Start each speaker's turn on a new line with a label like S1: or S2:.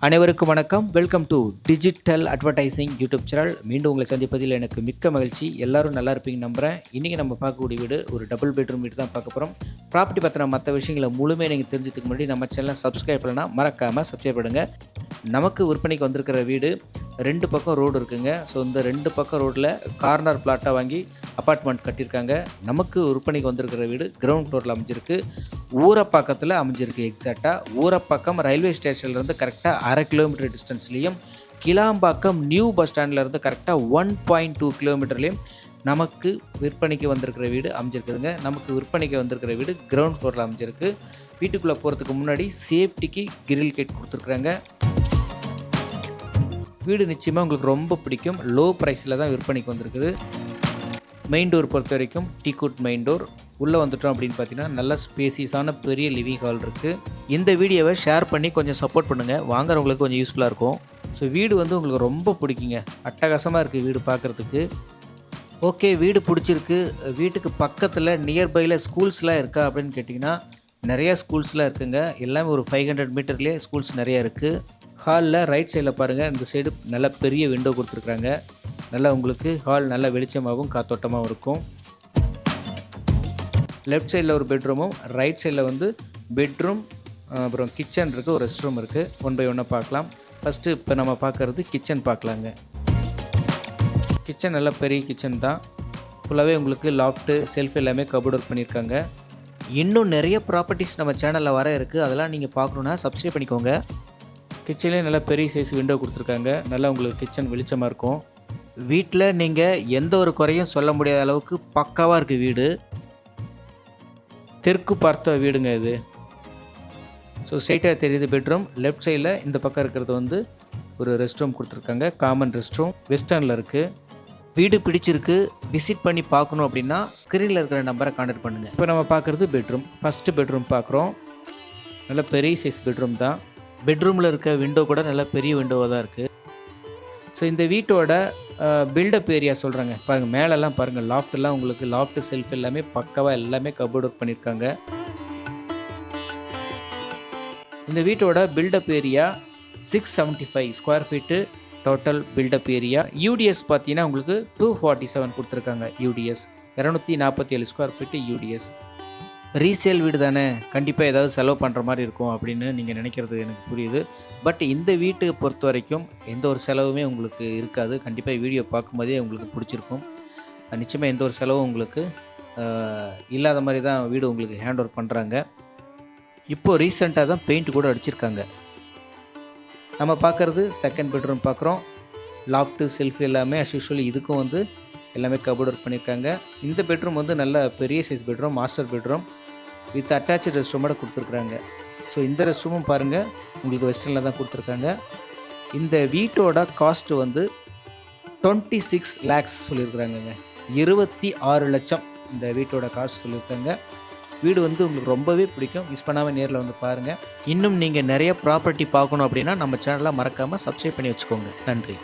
S1: அனைவருக்கும் வணக்கம். Welcome to digital advertising YouTube channel. மீண்டும் உங்களை சந்திப்பதில் எனக்கு மிக்க மகிழ்ச்சி. எல்லாரும் நல்லா இருப்பீங்க நம்புகிறேன். இன்றைக்கி நம்ம பார்க்கக்கூடிய வீடு ஒரு டபுள் பெட்ரூம் வீடு தான் பார்க்க போகிறோம். ப்ராப்பர்ட்டி பற்றின மற்ற விஷயங்களை முழுமையாக நீங்கள் தெரிஞ்சதுக்கு முன்னாடி நம்ம சேனலை சப்ஸ்கிரைப் பண்ணலாம், மறக்காமல் சப்ஸ்கிரைப் பண்ணுங்கள். நமக்கு விற்பனைக்கு வந்திருக்கிற வீடு 2 பக்கம் ரோடு இருக்குங்க. ஸோ இந்த 2 பக்கம் ரோட்டில் கார்னர் பிளாட்டாக வாங்கி அப்பார்ட்மெண்ட் கட்டியிருக்காங்க. நமக்கு விற்பனைக்கு வந்திருக்கிற வீடு கிரவுண்ட் ஃப்ளோரில் அமைஞ்சிருக்கு. ஊரப்பாக்கத்தில் அமைஞ்சிருக்கு. எக்ஸாக்டாக ஊரப்பாக்கம் ரயில்வே ஸ்டேஷன்லேருந்து கரெக்டாக 1/2 கிலோமீட்டர் டிஸ்டன்ஸ்லேயும், கிளாம்பாக்கம் நியூ பஸ் ஸ்டாண்ட்லேருந்து கரெக்டாக 1.2 கிலோமீட்டர்லேயும் நமக்கு விற்பனைக்கு வந்திருக்கிற வீடு அமைஞ்சிருக்குதுங்க. நமக்கு விற்பனைக்கு வந்திருக்கிற வீடு கிரவுண்ட் ஃப்ளோரில் அமைஞ்சிருக்கு. வீட்டுக்குள்ளே போகிறதுக்கு முன்னாடி சேஃப்டிக்கு கிரில் கேட் கொடுத்துருக்குறாங்க. வீடு நிச்சயமாக உங்களுக்கு ரொம்ப பிடிக்கும். லோ ப்ரைஸில் தான் விற்பனைக்கு வந்திருக்குது. மெயின் டோர் பொறுத்த வரைக்கும் டீக்குட் மெயின் டோர். உள்ளே வந்துட்டோம் அப்படின்னு பார்த்தீங்கன்னா நல்ல ஸ்பேசியஸான பெரிய லிவிங் ஹால் இருக்குது. இந்த வீடியோவை ஷேர் பண்ணி கொஞ்சம் சப்போர்ட் பண்ணுங்கள், வாங்குறவங்களுக்கு கொஞ்சம் யூஸ்ஃபுல்லாக இருக்கும். ஸோ வீடு வந்து உங்களுக்கு ரொம்ப பிடிக்குங்க. அட்டகாசமாக இருக்குது வீடு பார்க்குறதுக்கு. ஓகே, வீடு பிடிச்சிருக்கு. வீட்டுக்கு பக்கத்தில் நியர்பையில் ஸ்கூல்ஸ்லாம் இருக்கா அப்படின்னு கேட்டிங்கன்னா நிறையா ஸ்கூல்ஸ்லாம் இருக்குங்க. எல்லாமே ஒரு 500 மீட்டர்லேயே ஸ்கூல்ஸ் நிறையா இருக்குது. ஹாலில் ரைட் சைடில் பாருங்கள், இந்த சைடு நல்ல பெரிய விண்டோ கொடுத்துருக்குறாங்க. நல்லா உங்களுக்கு ஹால் நல்ல வெளிச்சமாகவும் காத்தோட்டமாகவும் இருக்கும். லெஃப்ட் சைடில் ஒரு பெட்ரூமும், ரைட் சைடில் வந்து பெட்ரூம், அப்புறம் கிச்சன் இருக்குது, ஒரு ரெஸ்ட் ரூம் இருக்குது. 1 by 1 பார்க்கலாம். ஃபஸ்ட்டு இப்போ நம்ம பார்க்குறது கிச்சன் பார்க்கலாங்க. கிச்சன் நல்ல பெரிய கிச்சன் தான். ஃபுல்லாகவே உங்களுக்கு லாஃப்ட்டு, செல்ஃப் எல்லாமே கபோர்ட் ஒர்க் பண்ணியிருக்காங்க. இன்னும் நிறைய ப்ராப்பர்ட்டிஸ் நம்ம சேனலில் வர இருக்குது. அதெல்லாம் நீங்கள் பார்க்கணுன்னா சப்ஸ்கிரைப் பண்ணிக்கோங்க. கிச்சன்லேயே நல்லா பெரிய சைஸ் விண்டோ கொடுத்துருக்காங்க. நல்லா உங்களுக்கு கிச்சன் வெளிச்சமாக இருக்கும். வீட்டில் நீங்கள் எந்த ஒரு குறையும் சொல்ல முடியாத அளவுக்கு பக்காவாக இருக்குது வீடு. தெற்கு பார்த்த வீடுங்க இது. ஸோ ஸ்ட்ரைட்டாக தெரியுது பெட்ரூம். லெஃப்ட் சைடில் இந்த பக்கம் இருக்கிறது வந்து ஒரு ரெஸ்ட் ரூம் கொடுத்துருக்காங்க. காமன் ரெஸ்ட் ரூம் வெஸ்டர்னில் இருக்குது. வீடு பிடிச்சிருக்கு, விசிட் பண்ணி பார்க்கணும் அப்படின்னா ஸ்க்ரீனில் இருக்கிற நம்பரை கான்டாக்ட் பண்ணுங்கள். இப்போ நம்ம பார்க்குறது பெட்ரூம். ஃபஸ்ட்டு பெட்ரூம் பார்க்குறோம். நல்ல பெரிய சைஸ் பெட்ரூம் தான். பெட்ரூமில் இருக்க விண்டோ கூட நல்ல பெரிய விண்டோவாக தான் இருக்குது. ஸோ இந்த வீட்டோட பில்டப் ஏரியா சொல்கிறாங்க பாருங்கள். மேலெல்லாம் பாருங்கள், லாஃப்ட்லாம் உங்களுக்கு லாஃப்ட் செல்ஃப் எல்லாமே பக்காவாக எல்லாமே கபோர்ட் ஒர்க் பண்ணியிருக்காங்க. இந்த வீட்டோட build up area 675 square feet total build up area. UDS பார்த்தீங்கன்னா உங்களுக்கு 247 கொடுத்துருக்காங்க. UDS 247 square feet UDS. Resale வீடு தானே, கண்டிப்பாக ஏதாவது செலவு பண்ணுற மாதிரி இருக்கும் அப்படின்னு நீங்கள் நினைக்கிறது எனக்கு புரியுது. பட் இந்த வீட்டை பொறுத்த வரைக்கும் எந்த ஒரு செலவுமே உங்களுக்கு இருக்காது. கண்டிப்பாக வீடியோ பார்க்கும்போதே உங்களுக்கு பிடிச்சிருக்கும். நிச்சயமாக எந்த ஒரு செலவும் உங்களுக்கு இல்லாத மாதிரி தான் வீடு உங்களுக்கு ஹேண்ட் ஓவர் பண்ணுறாங்க. இப்போது ரீசெண்டாக தான் பெயிண்ட் கூட அடிச்சிருக்காங்க. நம்ம பார்க்குறது செகண்ட் பெட்ரூம் பார்க்குறோம். லாஃப்ட்டு செல்ஃப் எல்லாமே அஸ் யூஷுவல் இதுக்கும் வந்து எல்லாமே கபோர்ட் ஒர்க் பண்ணியிருக்காங்க. இந்த பெட்ரூம் வந்து நல்ல பெரிய size bedroom, master bedroom with attach rest ரூமோட கொடுத்துருக்குறாங்க. ஸோ இந்த ரெஸ்ட் ரூமும் பாருங்கள் உங்களுக்கு வெஸ்டர்னில் தான் கொடுத்துருக்காங்க. இந்த வீட்டோட காஸ்ட்டு வந்து 26 lakhs சொல்லியிருக்கிறாங்கங்க. 26 லட்சம் இந்த வீட்டோட காஸ்ட் சொல்லியிருக்காங்க. வீடு வந்து உங்களுக்கு ரொம்பவே பிடிக்கும். மிஸ் பண்ணாமல் நேரில் வந்து பாருங்கள். இன்னும் நீங்கள் நிறைய ப்ராப்பர்ட்டி பார்க்கணும் அப்படின்னா நம்ம சேனலை மறக்காமல் சப்ஸ்கிரைப் பண்ணி வச்சுக்கோங்க. நன்றி.